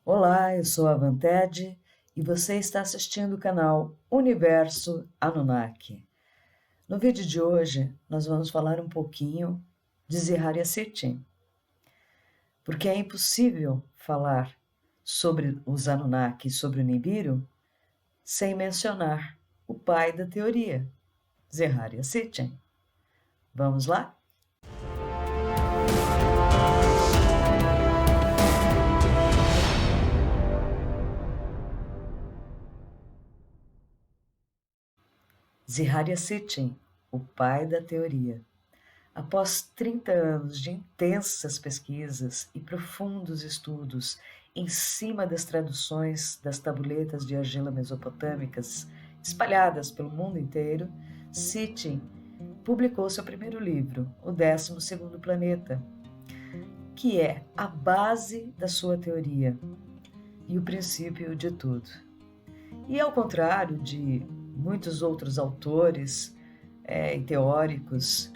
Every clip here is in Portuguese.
Olá, eu sou a Vanted e você está assistindo o canal Universo Anunnaki. No vídeo de hoje, nós vamos falar um pouquinho de Zeharia Sitchin, porque é impossível falar sobre os Anunnaki e sobre o Nibiru sem mencionar o pai da teoria, Zeharia Sitchin. Vamos lá? Zeharia Sitchin, o pai da teoria. Após 30 anos de intensas pesquisas e profundos estudos em cima das traduções das tabuletas de argila mesopotâmicas espalhadas pelo mundo inteiro, Sitchin publicou seu primeiro livro, O 12º Planeta, que é a base da sua teoria e o princípio de tudo. E ao contrário de muitos outros autores e teóricos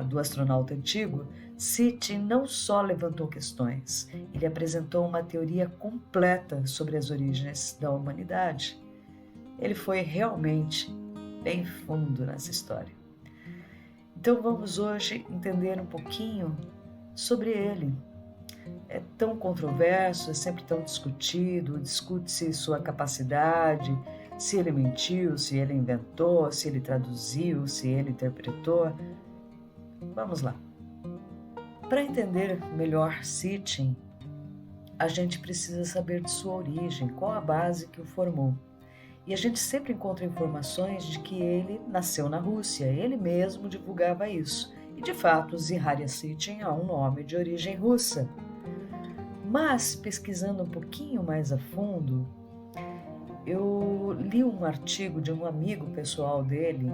do astronauta antigo, Sitchin não só levantou questões, ele apresentou uma teoria completa sobre as origens da humanidade. Ele foi realmente bem fundo nessa história. Então vamos hoje entender um pouquinho sobre ele. É tão controverso, é sempre tão discutido, discute-se sua capacidade, se ele mentiu, se ele inventou, se ele traduziu, se ele interpretou. Vamos lá. Para entender melhor Sitchin, a gente precisa saber de sua origem, qual a base que o formou. E a gente sempre encontra informações de que ele nasceu na Rússia, ele mesmo divulgava isso. E de fato, Zeharia Sitchin é um nome de origem russa. Mas, pesquisando um pouquinho mais a fundo, eu li um artigo de um amigo pessoal dele,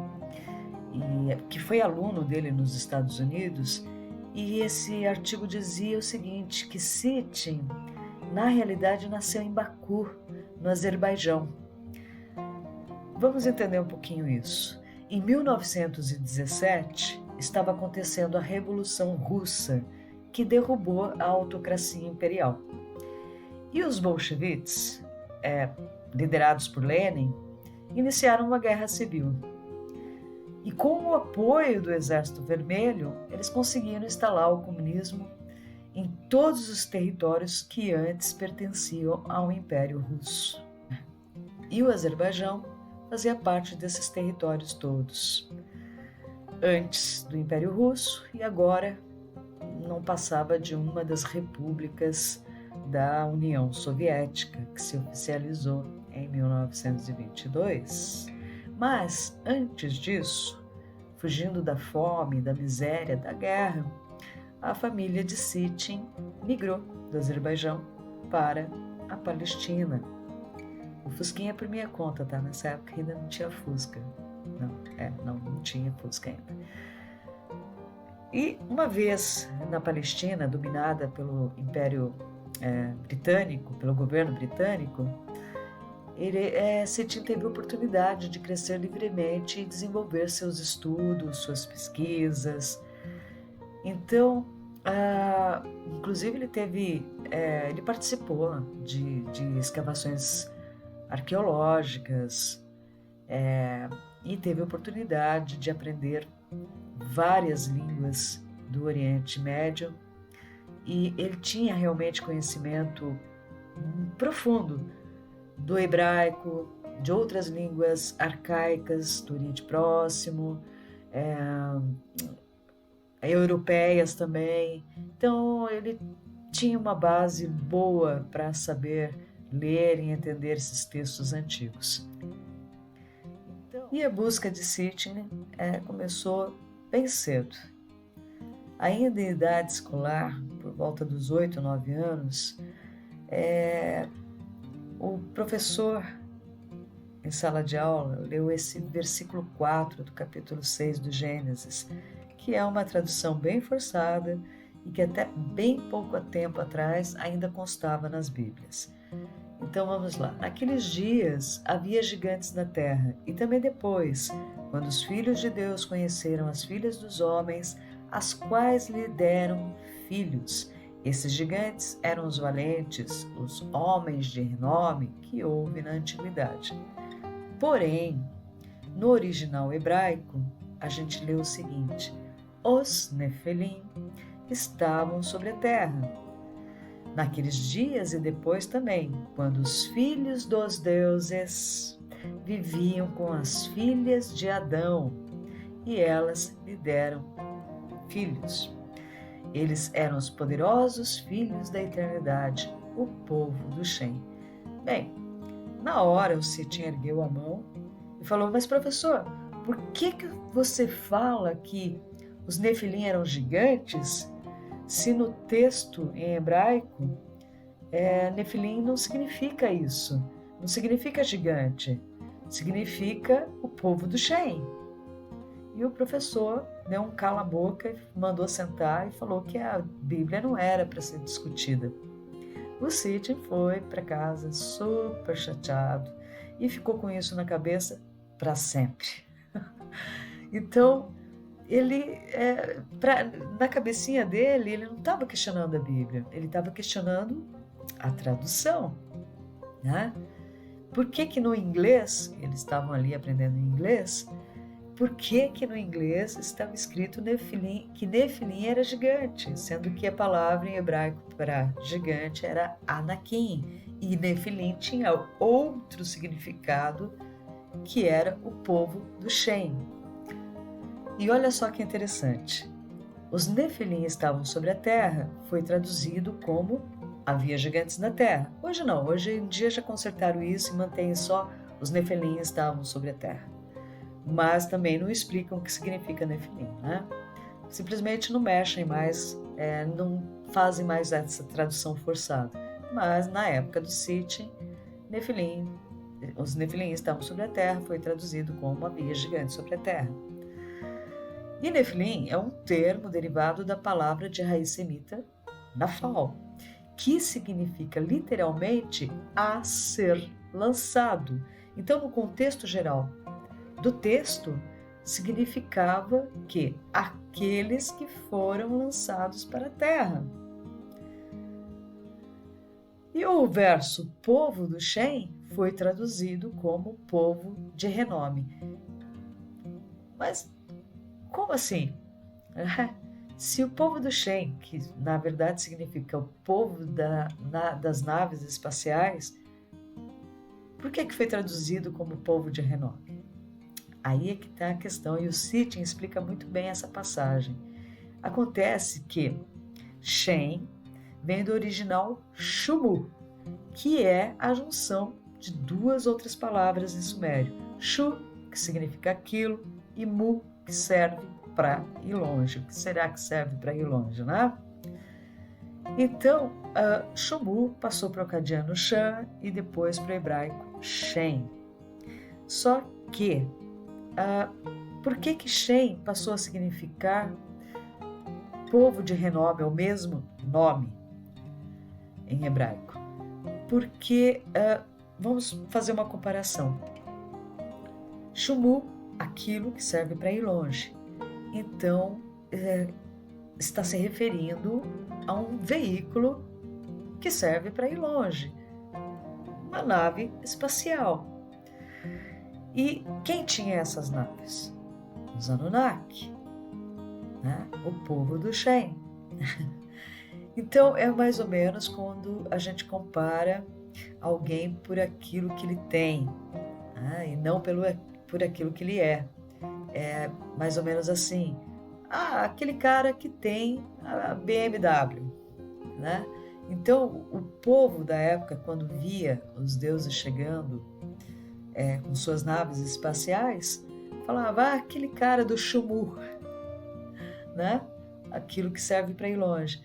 que foi aluno dele nos Estados Unidos, e esse artigo dizia o seguinte, que Sitchin, na realidade, nasceu em Baku, no Azerbaijão. Vamos entender um pouquinho isso. Em 1917, estava acontecendo a Revolução Russa, que derrubou a autocracia imperial. E os bolcheviques, liderados por Lenin, iniciaram uma guerra civil. E com o apoio do Exército Vermelho, eles conseguiram instalar o comunismo em todos os territórios que antes pertenciam ao Império Russo. E o Azerbaijão fazia parte desses territórios todos, antes do Império Russo, e agora não passava de uma das repúblicas da União Soviética, que se oficializou em 1922. Mas, antes disso, fugindo da fome, da miséria, da guerra, a família de Sitchin migrou do Azerbaijão para a Palestina. O Fusquinha é por minha conta, tá? Nessa época ainda não tinha Fusca. Não tinha Fusca ainda. E uma vez na Palestina, dominada pelo Império Britânico, pelo governo britânico, Sitchin teve a oportunidade de crescer livremente e desenvolver seus estudos, suas pesquisas. Então, inclusive ele participou de escavações arqueológicas e teve a oportunidade de aprender várias línguas do Oriente Médio, e ele tinha realmente conhecimento profundo do hebraico, de outras línguas arcaicas do Oriente Próximo, europeias também. Então ele tinha uma base boa para saber ler e entender esses textos antigos. E a busca de Sitchin começou bem cedo. Ainda em idade escolar, por volta dos 8, 9 anos, o professor, em sala de aula, leu esse versículo 4 do capítulo 6 do Gênesis, que é uma tradução bem forçada e que até bem pouco tempo atrás ainda constava nas Bíblias. Então vamos lá. Naqueles dias havia gigantes na terra, e também depois, quando os filhos de Deus conheceram as filhas dos homens, as quais lhe deram filhos, Esses gigantes eram os valentes, os homens de renome que houve na antiguidade. Porém, no original hebraico, a gente lê o seguinte: os Nefilim estavam sobre a terra. Naqueles dias e depois também, quando os filhos dos deuses viviam com as filhas de Adão e elas lhe deram filhos. Eles eram os poderosos filhos da eternidade, o povo do Shem. Bem, na hora o Sitchin ergueu a mão e falou: mas professor, por que você fala que os Nefilim eram gigantes, se no texto em hebraico Nefilim não significa isso, não significa gigante, significa o povo do Shem. E o professor deu um cala-boca, mandou sentar e falou que a Bíblia não era para ser discutida. O Sitchin foi para casa super chateado e ficou com isso na cabeça para sempre. Então, ele, na cabecinha dele, ele não estava questionando a Bíblia, ele estava questionando a tradução, né? Por que no inglês, eles estavam ali aprendendo inglês, por que no inglês estava escrito Nefilim, que Nefilim era gigante, sendo que a palavra em hebraico para gigante era Anakim, e Nefilim tinha outro significado, que era o povo do Shem. E olha só que interessante, os Nefilim estavam sobre a terra, foi traduzido como havia gigantes na terra. Hoje não, hoje em dia já consertaram isso e mantém só os Nefilim estavam sobre a terra. Mas também não explicam o que significa Nefilim, né? Simplesmente não mexem mais, não fazem mais essa tradução forçada. Mas na época do Sitchin, os Nefilim estavam sobre a terra, foi traduzido como havia gigantes sobre a terra. E Nefilim é um termo derivado da palavra de raiz semita nafal, que significa literalmente a ser lançado. Então, no contexto geral do texto, significava que aqueles que foram lançados para a terra. E o verso povo do Shem foi traduzido como povo de renome. Mas como assim? Se o povo do Shem, que na verdade significa o povo das naves espaciais, por que foi traduzido como povo de renome? Aí é que está a questão, e o Sitchin explica muito bem essa passagem. Acontece que Shem vem do original Shumu, que é a junção de duas outras palavras em sumério. Shu, que significa aquilo, e Mu, que serve para ir longe. O que será que serve para ir longe, né? Então, Shumu passou para o acadiano Shan e depois para o hebraico Shem. Só que por que Shem passou a significar povo de renome, é o mesmo nome em hebraico? Porque, vamos fazer uma comparação. Shumu, aquilo que serve para ir longe. Então, está se referindo a um veículo que serve para ir longe, uma nave espacial. E quem tinha essas naves? Os Anunnaki, né? O povo do Shem. Então, é mais ou menos quando a gente compara alguém por aquilo que ele tem, né? E não por aquilo que ele é. É mais ou menos assim, aquele cara que tem a BMW, né? Então, o povo da época, quando via os deuses chegando com suas naves espaciais, falava, aquele cara do Shumu, né? Aquilo que serve para ir longe.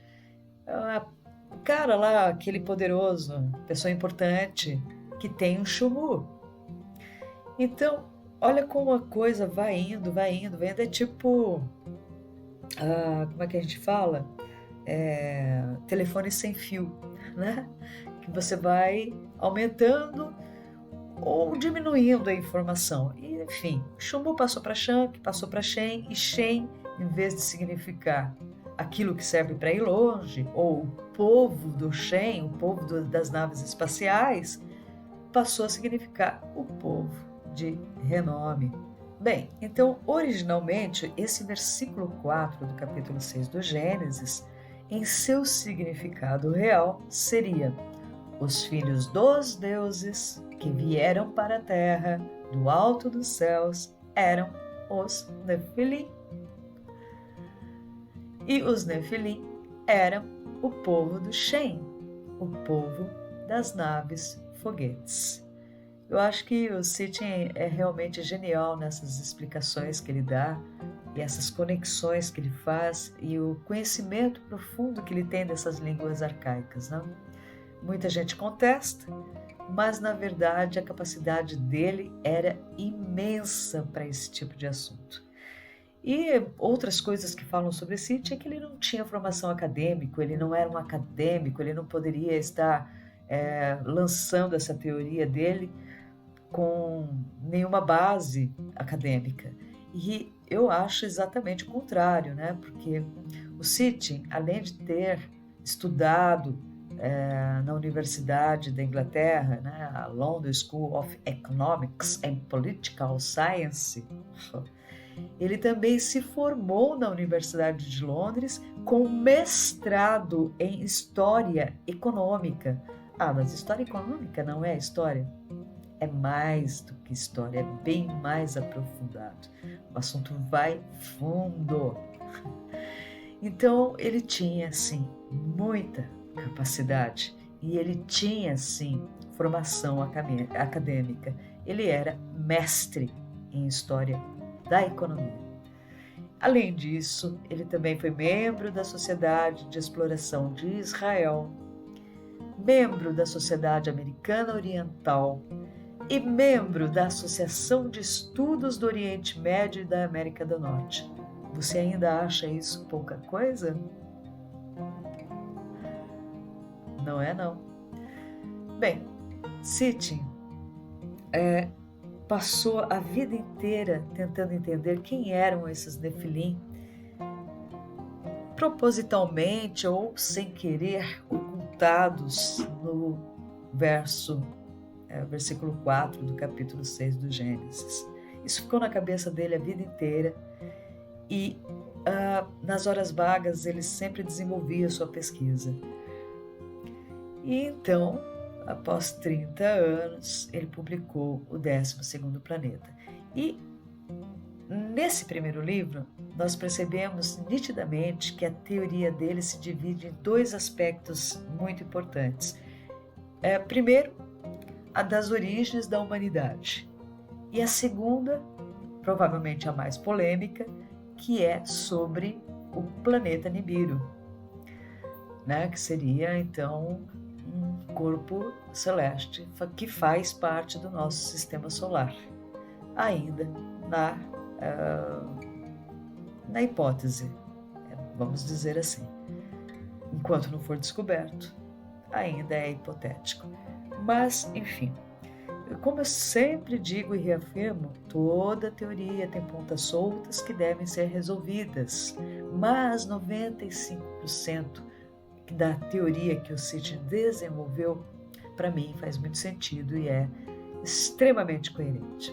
O cara lá, aquele poderoso, pessoa importante, que tem um Shumu. Então, olha como a coisa vai indo. É tipo, como é que a gente fala? Telefone sem fio, né? Que você vai aumentando ou diminuindo a informação. E, enfim, Shumu passou para Shan, que passou para Shem, e Shem, em vez de significar aquilo que serve para ir longe, ou o povo do Shen, o povo das naves espaciais, passou a significar o povo de renome. Bem, então, originalmente, esse versículo 4 do capítulo 6 do Gênesis, em seu significado real, seria: os filhos dos deuses que vieram para a terra do alto dos céus eram os Nefilim. E os Nefilim eram o povo do Shem, o povo das naves foguetes. Eu acho que o Sitchin é realmente genial nessas explicações que ele dá e essas conexões que ele faz e o conhecimento profundo que ele tem dessas línguas arcaicas, não? Muita gente contesta, mas na verdade a capacidade dele era imensa para esse tipo de assunto. E outras coisas que falam sobre Sitchin é que ele não tinha formação acadêmica, ele não era um acadêmico, ele não poderia estar lançando essa teoria dele com nenhuma base acadêmica. E eu acho exatamente o contrário, né? Porque o Sitchin, além de ter estudado na Universidade da Inglaterra, né, a London School of Economics and Political Science, ele também se formou na Universidade de Londres com mestrado em História Econômica. Ah, mas História Econômica não é história? É mais do que história, é bem mais aprofundado. O assunto vai fundo. Então, ele tinha, sim, muita capacidade e ele tinha, sim, formação acadêmica. Ele era mestre em História da Economia. Além disso, ele também foi membro da Sociedade de Exploração de Israel, membro da Sociedade Americana Oriental e membro da Associação de Estudos do Oriente Médio e da América do Norte. Você ainda acha isso pouca coisa? Não é, não. Bem, Sitchin passou a vida inteira tentando entender quem eram esses Nefilim, propositalmente ou sem querer ocultados no versículo 4 do capítulo 6 do Gênesis. Isso ficou na cabeça dele a vida inteira e nas horas vagas ele sempre desenvolvia sua pesquisa. E então, após 30 anos, ele publicou o 12º Planeta. E nesse primeiro livro, nós percebemos nitidamente que a teoria dele se divide em dois aspectos muito importantes. Primeiro, a das origens da humanidade. E a segunda, provavelmente a mais polêmica, que é sobre o planeta Nibiru, né? Que seria, então, um corpo celeste que faz parte do nosso sistema solar, ainda na hipótese, vamos dizer assim. Enquanto não for descoberto, ainda é hipotético. Mas, enfim, como eu sempre digo e reafirmo, toda teoria tem pontas soltas que devem ser resolvidas, mas 95% da teoria que o Sitchin desenvolveu, para mim, faz muito sentido e é extremamente coerente.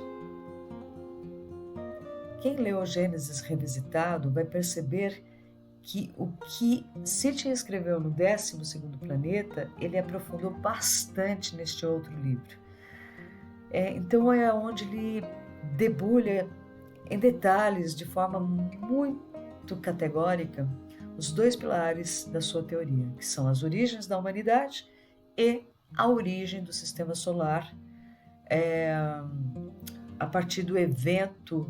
Quem leu o Gênesis revisitado vai perceber que o que Sitchin escreveu no 12º Planeta, ele aprofundou bastante neste outro livro. Então é onde ele debulha em detalhes, de forma muito categórica, os dois pilares da sua teoria, que são as origens da humanidade e a origem do sistema solar, a partir do evento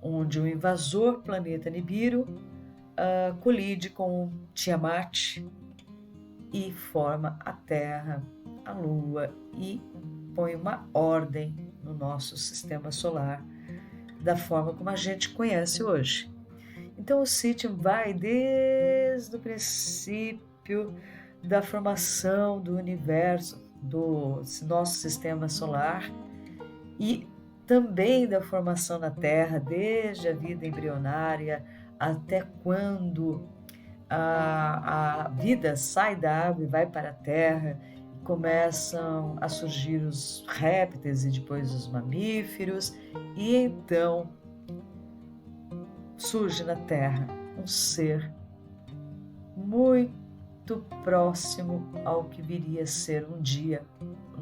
onde o invasor planeta Nibiru colide com Tiamat e forma a Terra, a Lua e põe uma ordem no nosso sistema solar da forma como a gente conhece hoje. Então o Sitchin vai desde o princípio da formação do universo, do nosso sistema solar e também da formação na Terra, desde a vida embrionária até quando a vida sai da água e vai para a terra, e começam a surgir os répteis e depois os mamíferos, e então surge na terra um ser muito próximo ao que viria a ser um dia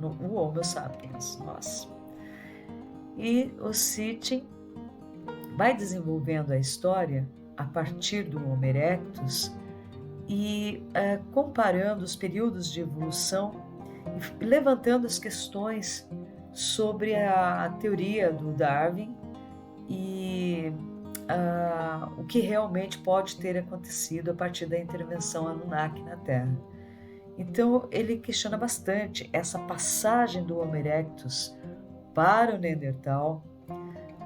o Homo sapiens, nós. E o Sitchin vai desenvolvendo a história a partir do Homo erectus e comparando os períodos de evolução e levantando as questões sobre a teoria do Darwin e o que realmente pode ter acontecido a partir da intervenção Anunnaki na Terra. Então ele questiona bastante essa passagem do Homo erectus para o Neandertal,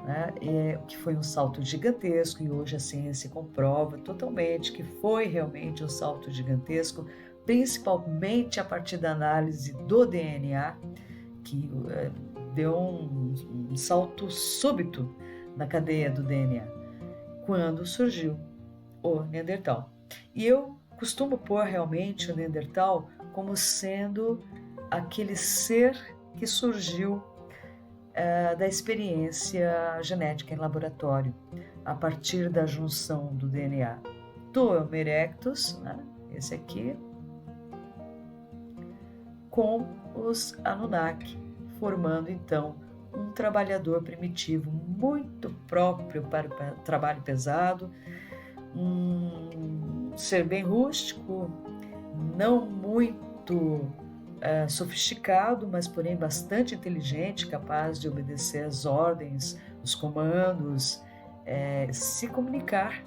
né, que foi um salto gigantesco, e hoje a ciência comprova totalmente que foi realmente um salto gigantesco, principalmente a partir da análise do DNA, que deu um salto súbito na cadeia do DNA, quando surgiu o Neandertal. E eu costumo pôr realmente o Neandertal como sendo aquele ser que surgiu da experiência genética em laboratório, a partir da junção do DNA do Homo erectus, né, esse aqui, com os Anunnaki, formando então um trabalhador primitivo muito próprio para o trabalho pesado, um ser bem rústico, não muito sofisticado, mas porém bastante inteligente, capaz de obedecer às ordens, os comandos, se comunicar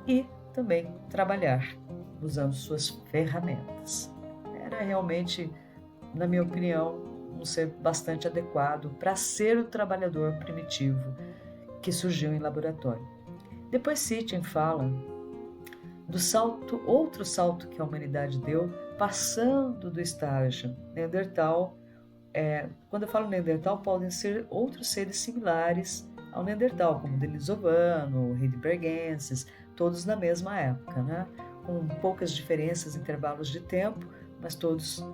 e também trabalhar usando suas ferramentas. Era realmente, na minha opinião, um ser bastante adequado para ser o trabalhador primitivo que surgiu em laboratório. Depois Sitchin fala do salto, outro salto que a humanidade deu, passando do estágio Neandertal. Quando eu falo Neandertal, podem ser outros seres similares ao Neandertal, como Denisovano, Heidelbergensis, todos na mesma época, né? Com poucas diferenças em intervalos de tempo, mas todos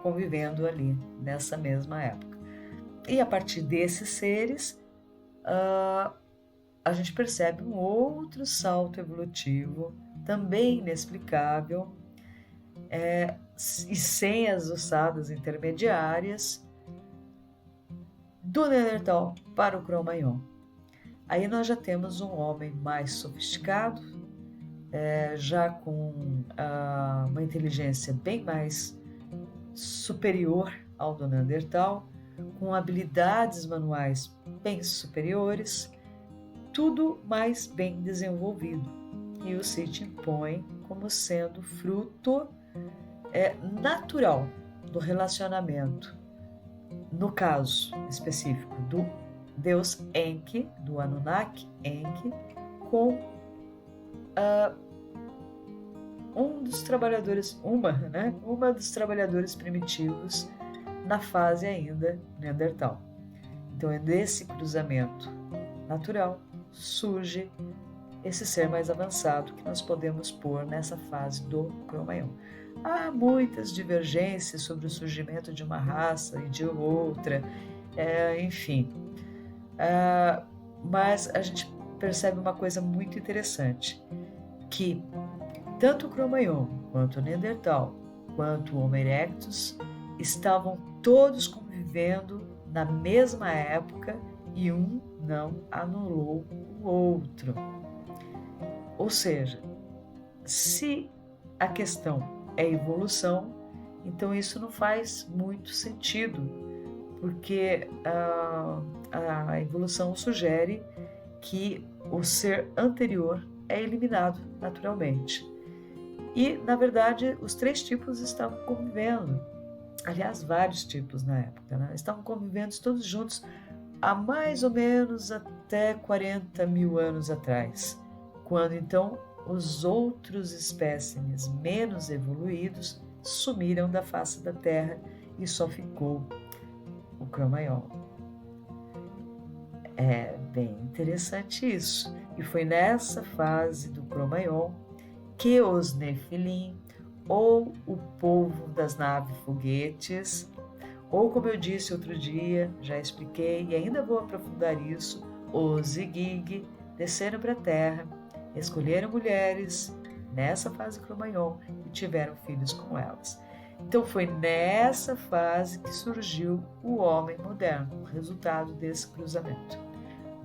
convivendo ali nessa mesma época. E a partir desses seres, a gente percebe um outro salto evolutivo, também inexplicável, e sem as ossadas intermediárias, do Neandertal para o Cro-Magnon. Aí nós já temos um homem mais sofisticado, já com uma inteligência bem mais superior ao do Neandertal, com habilidades manuais bem superiores, tudo mais bem desenvolvido. E o Sitchin põe como sendo fruto natural do relacionamento, no caso específico do deus Enki, do Anunnaki Enki, com uma dos trabalhadores primitivos na fase ainda Neandertal. Então é desse cruzamento natural surge esse ser mais avançado que nós podemos pôr nessa fase do Cro-Magnon. Há muitas divergências sobre o surgimento de uma raça e de outra, enfim. Mas a gente percebe uma coisa muito interessante, que tanto o Cro-Magnon, quanto o Neandertal, quanto o Homo erectus estavam todos convivendo na mesma época e um não anulou o outro. Ou seja, se a questão é evolução, então isso não faz muito sentido, porque a evolução sugere que o ser anterior é eliminado naturalmente. E, na verdade, os três tipos estavam convivendo, aliás, vários tipos na época, né? Estavam convivendo todos juntos há mais ou menos até 40 mil anos atrás, quando então os outros espécimes menos evoluídos sumiram da face da Terra e só ficou o Cro-Magnon. É bem interessante isso. E foi nessa fase do Cro-Magnon que os Nefilim, ou o povo das naves foguetes, ou como eu disse outro dia, já expliquei e ainda vou aprofundar isso, os Zigig desceram para a terra, escolheram mulheres nessa fase Cro-Magnon e tiveram filhos com elas. Então foi nessa fase que surgiu o homem moderno, o resultado desse cruzamento.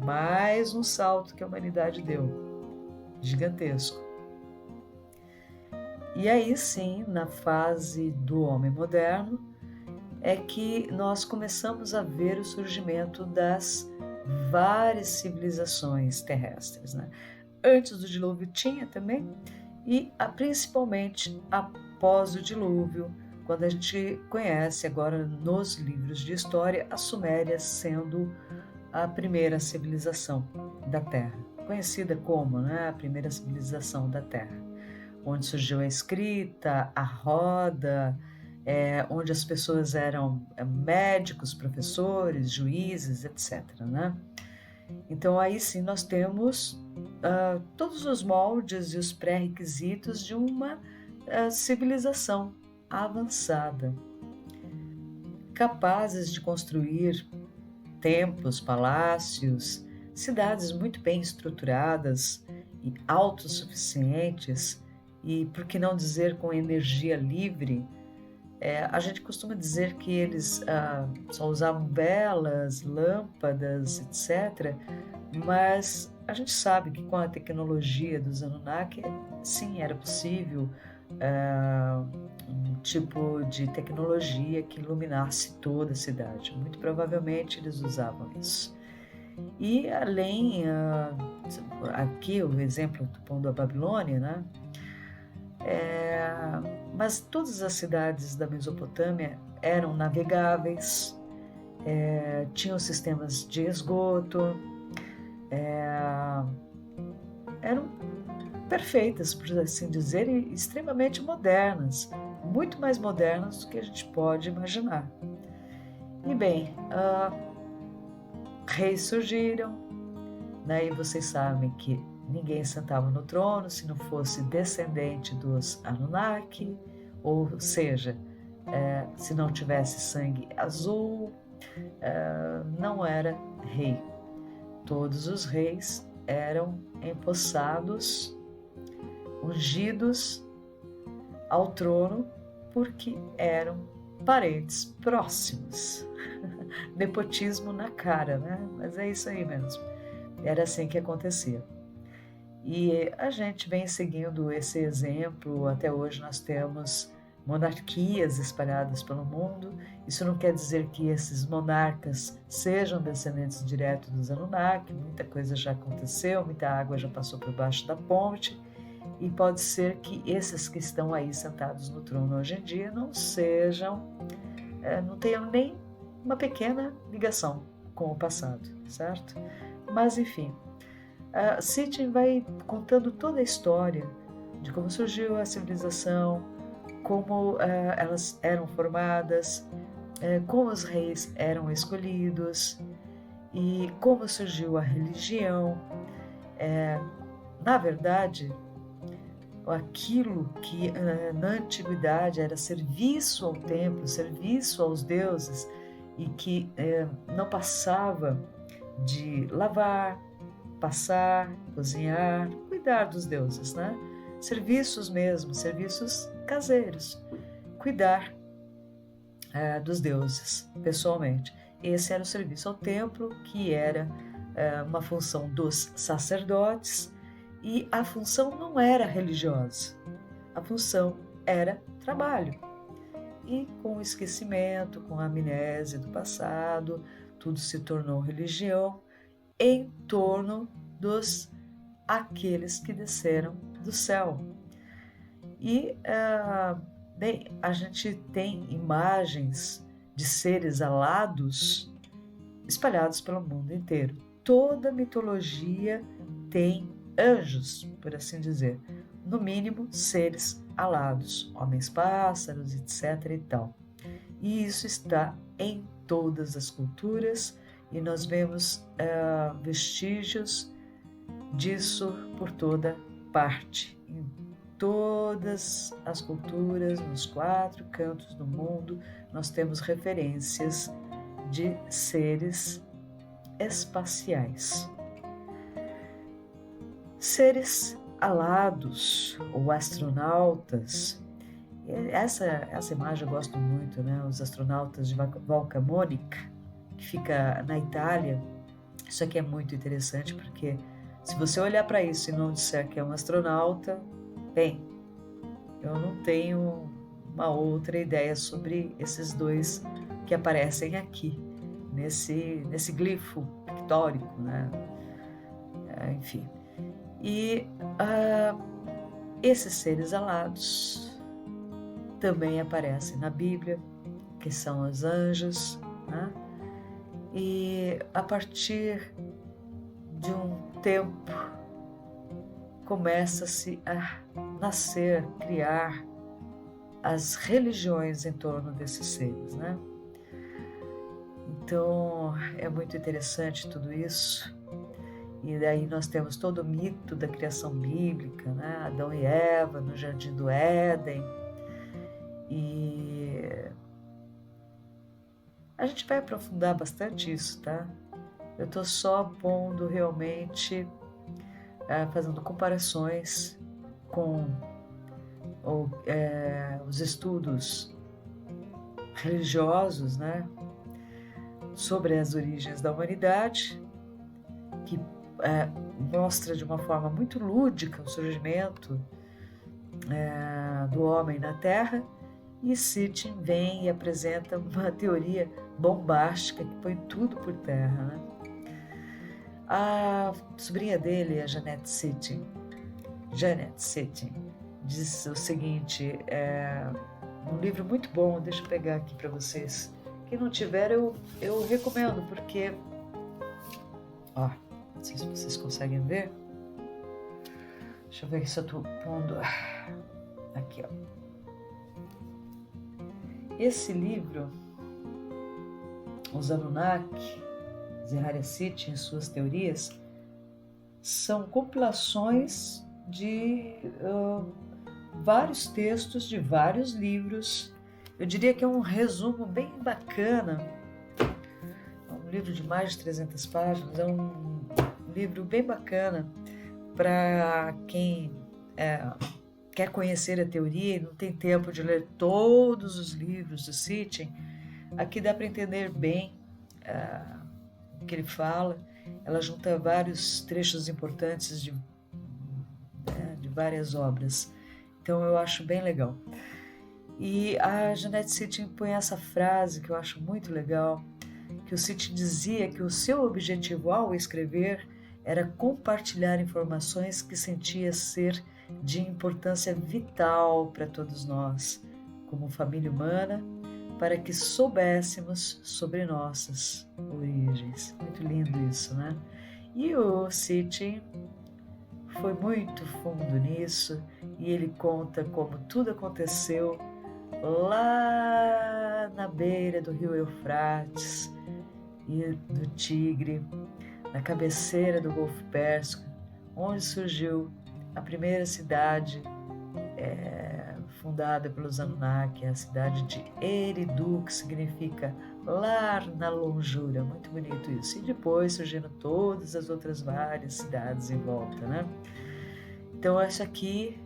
Mais um salto que a humanidade deu, gigantesco. E aí sim, na fase do homem moderno, é que nós começamos a ver o surgimento das várias civilizações terrestres, né? Antes do dilúvio tinha também, e principalmente após o dilúvio, quando a gente conhece agora nos livros de história a Suméria sendo a primeira civilização da Terra, conhecida como, né, a primeira civilização da Terra, onde surgiu a escrita, a roda, onde as pessoas eram médicos, professores, juízes, etc., né? Então aí sim nós temos todos os moldes e os pré-requisitos de uma civilização avançada, capazes de construir templos, palácios, cidades muito bem estruturadas e autossuficientes, e por que não dizer com energia livre. A gente costuma dizer que eles só usavam velas, lâmpadas, etc., mas a gente sabe que com a tecnologia dos Anunnaki, sim, era possível um tipo de tecnologia que iluminasse toda a cidade. Muito provavelmente eles usavam isso. E além, aqui o exemplo do Pão da Babilônia, né? Mas todas as cidades da Mesopotâmia eram navegáveis, tinham sistemas de esgoto, eram perfeitas, por assim dizer, e extremamente modernas, muito mais modernas do que a gente pode imaginar. E bem, reis surgiram, né, e vocês sabem que ninguém sentava no trono se não fosse descendente dos Anunnaki, ou seja, se não tivesse sangue azul, não era rei. Todos os reis eram empossados, ungidos ao trono, porque eram parentes próximos. Nepotismo na cara, né? Mas é isso aí mesmo. Era assim que acontecia. E a gente vem seguindo esse exemplo, até hoje nós temos monarquias espalhadas pelo mundo. Isso não quer dizer que esses monarcas sejam descendentes diretos dos Anunnaki, muita coisa já aconteceu, muita água já passou por baixo da ponte, e pode ser que esses que estão aí sentados no trono hoje em dia não tenham nem uma pequena ligação com o passado, certo? Mas enfim, Sitchin vai contando toda a história de como surgiu a civilização, como elas eram formadas, como os reis eram escolhidos e como surgiu a religião. Na verdade, aquilo que na antiguidade era serviço ao templo, serviço aos deuses, e que não passava de lavar, passar, cozinhar, cuidar dos deuses, né? Serviços mesmo, serviços caseiros, cuidar dos deuses pessoalmente. Esse era o serviço ao templo, que era uma função dos sacerdotes, e a função não era religiosa, a função era trabalho. E com o esquecimento, com a amnésia do passado, tudo se tornou religião em torno dos aqueles que desceram do céu. E bem, a gente tem imagens de seres alados espalhados pelo mundo inteiro. Toda mitologia tem anjos, por assim dizer, no mínimo seres alados, homens pássaros, etc. e tal. E isso está em todas as culturas, e nós vemos vestígios disso por toda parte, em todas as culturas, nos 4 cantos do mundo, nós temos referências de seres espaciais. Seres alados ou astronautas. Essa imagem eu gosto muito, né? Os astronautas de Valcamonica, que fica na Itália. Isso aqui é muito interessante porque se você olhar para isso e não disser que é um astronauta, bem, eu não tenho uma outra ideia sobre esses dois que aparecem aqui, nesse glifo pictórico, né? Enfim. E esses seres alados também aparecem na Bíblia, que são os anjos, né? E a partir de um tempo começa-se a nascer, criar as religiões em torno desses seres, né? Então é muito interessante tudo isso. E daí nós temos todo o mito da criação bíblica, né? Adão e Eva no Jardim do Éden. E a gente vai aprofundar bastante isso, tá? Eu estou só pondo realmente, fazendo comparações com os estudos religiosos, né? Sobre as origens da humanidade, que mostra de uma forma muito lúdica o surgimento do homem na Terra, e Sitchin vem e apresenta uma teoria bombástica que põe tudo por terra, né? A sobrinha dele, a Janet Sitchin, diz o seguinte, um livro muito bom, deixa eu pegar aqui para vocês. Quem não tiver, eu recomendo, porque não sei se vocês conseguem ver. Deixa eu ver se eu estou pondo aqui, ó. Esse livro, Os Anunnaki, Zeharia Sitchin e suas teorias, são compilações de vários textos de vários livros. Eu diria que é um resumo bem bacana. É um livro de mais de 300 páginas, é um livro bem bacana para quem quer conhecer a teoria e não tem tempo de ler todos os livros do Sitchin. Aqui dá para entender bem o que ele fala. Ela junta vários trechos importantes de várias obras. Então eu acho bem legal. E a Janet Sitchin põe essa frase que eu acho muito legal, que o Sitchin dizia que o seu objetivo ao escrever era compartilhar informações que sentia ser de importância vital para todos nós, como família humana, para que soubéssemos sobre nossas origens. Muito lindo isso, né? E o Sitchin foi muito fundo nisso, e ele conta como tudo aconteceu lá na beira do rio Eufrates e do Tigre, na cabeceira do Golfo Pérsico, onde surgiu a primeira cidade fundada pelos Anunnaki, a cidade de Eridu, que significa lar na longura. Muito bonito isso. E depois surgiram todas as outras várias cidades em volta, né? Então essa aqui,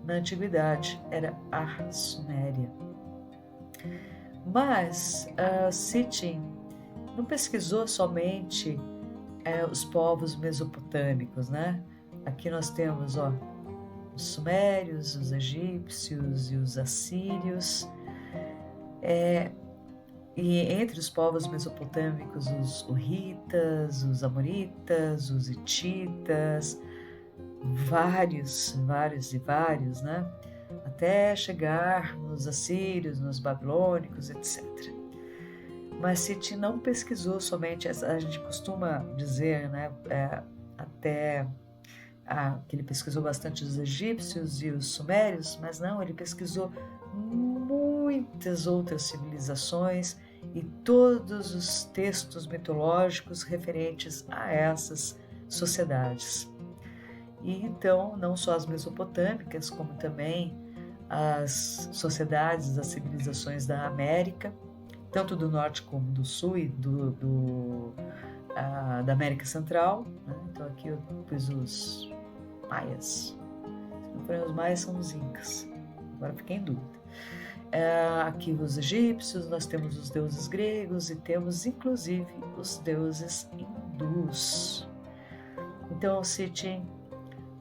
na antiguidade, era a Suméria. Mas Sitchin não pesquisou somente os povos mesopotâmicos, né? Aqui nós temos, os sumérios, os egípcios e os assírios. E entre os povos mesopotâmicos, os hurritas, os amoritas, os hititas, vários, né? Até chegar nos assírios, nos babilônicos, etc. Mas Sitchin não pesquisou somente, a gente costuma dizer, né, que ele pesquisou bastante os egípcios e os sumérios, mas não, ele pesquisou muitas outras civilizações e todos os textos mitológicos referentes a essas sociedades. E então, não só as mesopotâmicas, como também as sociedades, as civilizações da América, tanto do norte como do sul e da América Central, né? Então aqui eu pus os maias. Se não forem os maias, são os incas. Agora fiquei em dúvida. Aqui os egípcios, nós temos os deuses gregos e temos inclusive os deuses hindus. Então Sitchin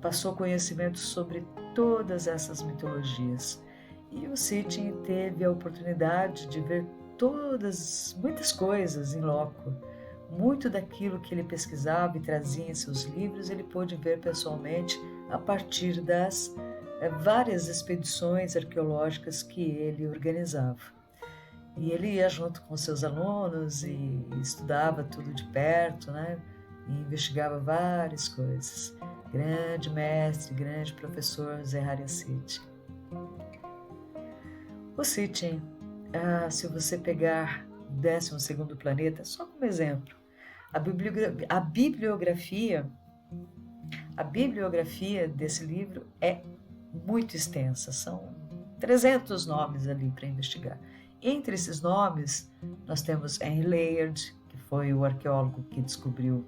passou conhecimento sobre todas essas mitologias. E o Sitchin teve a oportunidade de ver muitas coisas em loco. Muito daquilo que ele pesquisava e trazia em seus livros, ele pôde ver pessoalmente a partir das várias expedições arqueológicas que ele organizava. E ele ia junto com seus alunos e estudava tudo de perto, né? E investigava várias coisas. Grande mestre, grande professor Zeharia Sitchin. O Sitchin, se você pegar o 12º planeta, só como exemplo, a bibliografia desse livro é muito extensa, são 300 nomes ali para investigar. Entre esses nomes, nós temos Henry Layard, que foi o arqueólogo que descobriu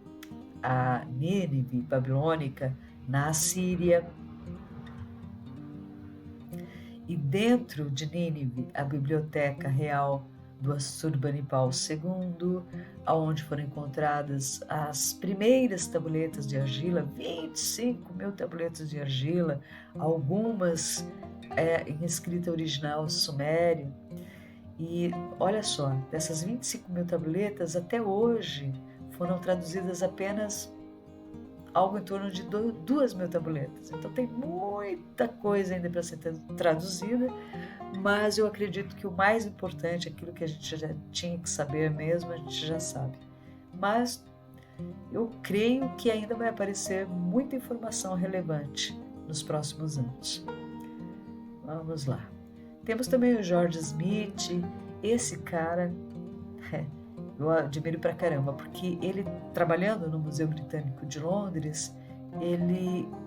a Nínive babilônica na Assíria. E dentro de Nínive, a Biblioteca Real do Assurbanipal II, onde foram encontradas as primeiras tabuletas de argila, 25 mil tabuletas de argila, algumas em escrita original sumério. E olha só, dessas 25 mil tabuletas, até hoje foram traduzidas apenas algo em torno de 2.000 tabuletas. Então tem muita coisa ainda para ser traduzida, mas eu acredito que o mais importante, aquilo que a gente já tinha que saber mesmo, a gente já sabe. Mas eu creio que ainda vai aparecer muita informação relevante nos próximos anos. Vamos lá. Temos também o George Smith. Esse cara eu admiro pra caramba, porque ele, trabalhando no Museu Britânico de Londres,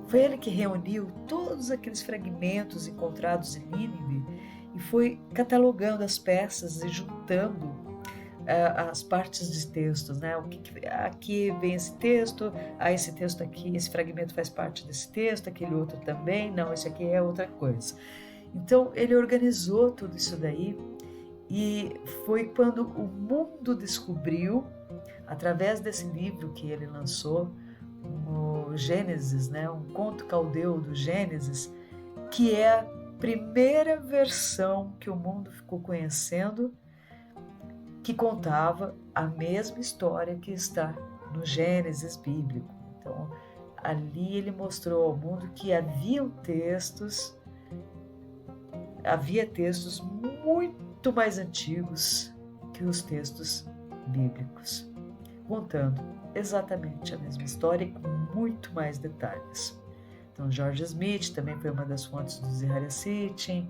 foi ele que reuniu todos aqueles fragmentos encontrados em Nínive e foi catalogando as peças e juntando as partes de textos, né? Aqui vem esse texto, esse texto aqui, esse fragmento faz parte desse texto, aquele outro também, não, esse aqui é outra coisa. Então ele organizou tudo isso daí. E foi quando o mundo descobriu, através desse livro que ele lançou, o Gênesis, né, um conto caldeu do Gênesis, que é a primeira versão que o mundo ficou conhecendo, que contava a mesma história que está no Gênesis bíblico. Então, ali ele mostrou ao mundo que havia textos muito mais antigos que os textos bíblicos, contando exatamente a mesma história e com muito mais detalhes. Então, George Smith também foi uma das fontes do Zeharia Sitchin,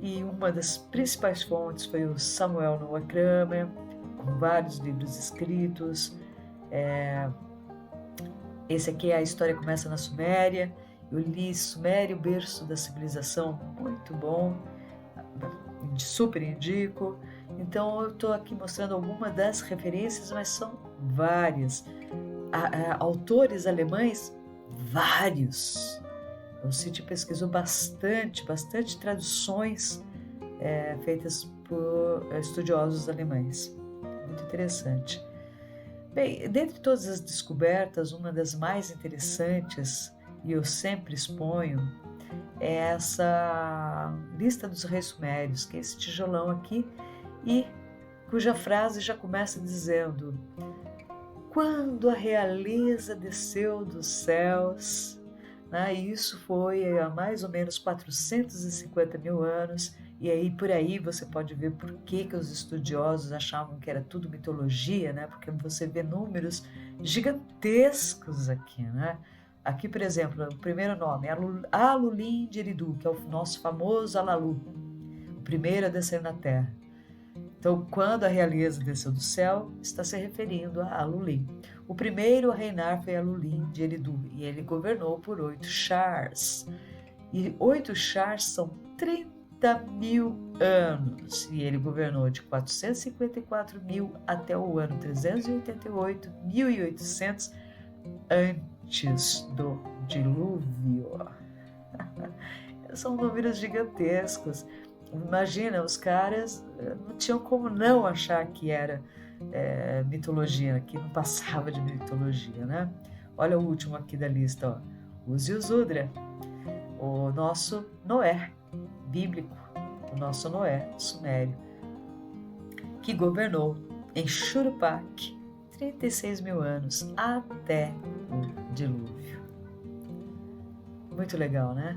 e uma das principais fontes foi o Samuel Noah Kramer, com vários livros escritos. Esse aqui, a história começa na Suméria. Eu li Suméria, o berço da civilização, muito bom, super indico. Então eu estou aqui mostrando algumas das referências, mas são várias. Autores alemães, vários. O Sitchin pesquisou bastante traduções feitas por estudiosos alemães. Muito interessante. Bem, dentre todas as descobertas, uma das mais interessantes, e eu sempre exponho, é essa lista dos reis sumérios, que é esse tijolão aqui, e cuja frase já começa dizendo: quando a realeza desceu dos céus, né? Isso foi há mais ou menos 450 mil anos, e aí por aí você pode ver por que os estudiosos achavam que era tudo mitologia, né? Porque você vê números gigantescos aqui, né? Aqui, por exemplo, o primeiro nome é Alulim de Eridu, que é o nosso famoso Alalu, o primeiro a descer na Terra. Então, quando a realeza desceu do céu, está se referindo a Alulim. O primeiro a reinar foi Alulim de Eridu, e ele governou por 8 chars. E 8 chars são 30.000 anos, e ele governou de 454.000 até o ano 388.800 antes do dilúvio. São números gigantescos. Imagina, os caras não tinham como não achar que era mitologia, que não passava de mitologia, né? Olha o último aqui da lista, ó. Uziusudra, o nosso Noé bíblico, o nosso Noé sumério, que governou em Shuruppak 36.000 anos até o dilúvio. Muito legal, né?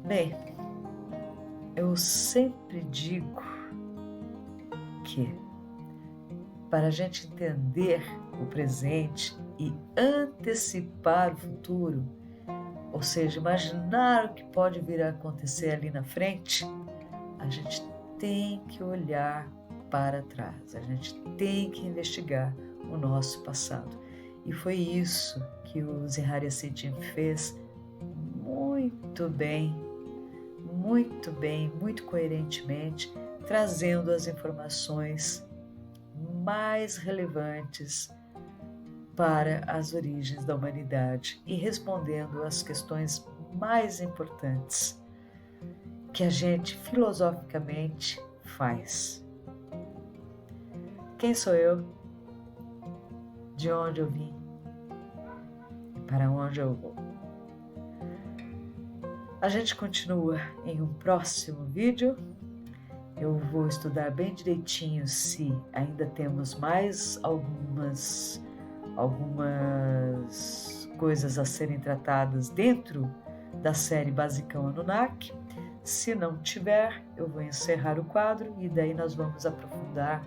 Bem, eu sempre digo que para a gente entender o presente e antecipar o futuro, ou seja, imaginar o que pode vir a acontecer ali na frente, a gente tem que olhar para trás, a gente tem que investigar o nosso passado. E foi isso que o Zeharia Sitchin fez muito bem, muito coerentemente, trazendo as informações mais relevantes para as origens da humanidade e respondendo às questões mais importantes que a gente filosoficamente faz. Quem sou eu? De onde eu vim? Para onde eu vou? A gente continua em um próximo vídeo. Eu vou estudar bem direitinho se ainda temos mais algumas coisas a serem tratadas dentro da série Basicão Anunnaki. Se não tiver, eu vou encerrar o quadro e daí nós vamos aprofundar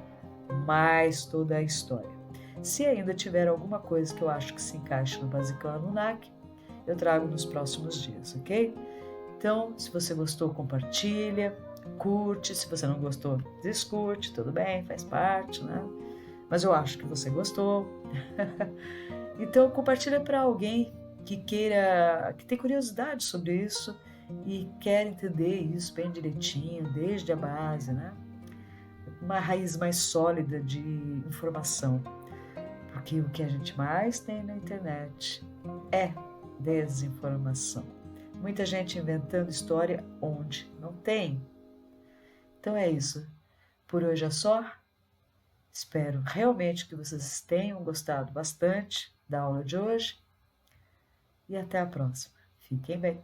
mais toda a história. Se ainda tiver alguma coisa que eu acho que se encaixe no Basicão Anunnaki, eu trago nos próximos dias, ok? Então, se você gostou, compartilha, curte. Se você não gostou, descurte, tudo bem, faz parte, né? Mas eu acho que você gostou. Então, compartilha para alguém que tem curiosidade sobre isso e quer entender isso bem direitinho, desde a base, né? Uma raiz mais sólida de informação. Porque o que a gente mais tem na internet é desinformação. Muita gente inventando história onde não tem. Então é isso. Por hoje é só. Espero realmente que vocês tenham gostado bastante da aula de hoje. E até a próxima. Fiquem bem.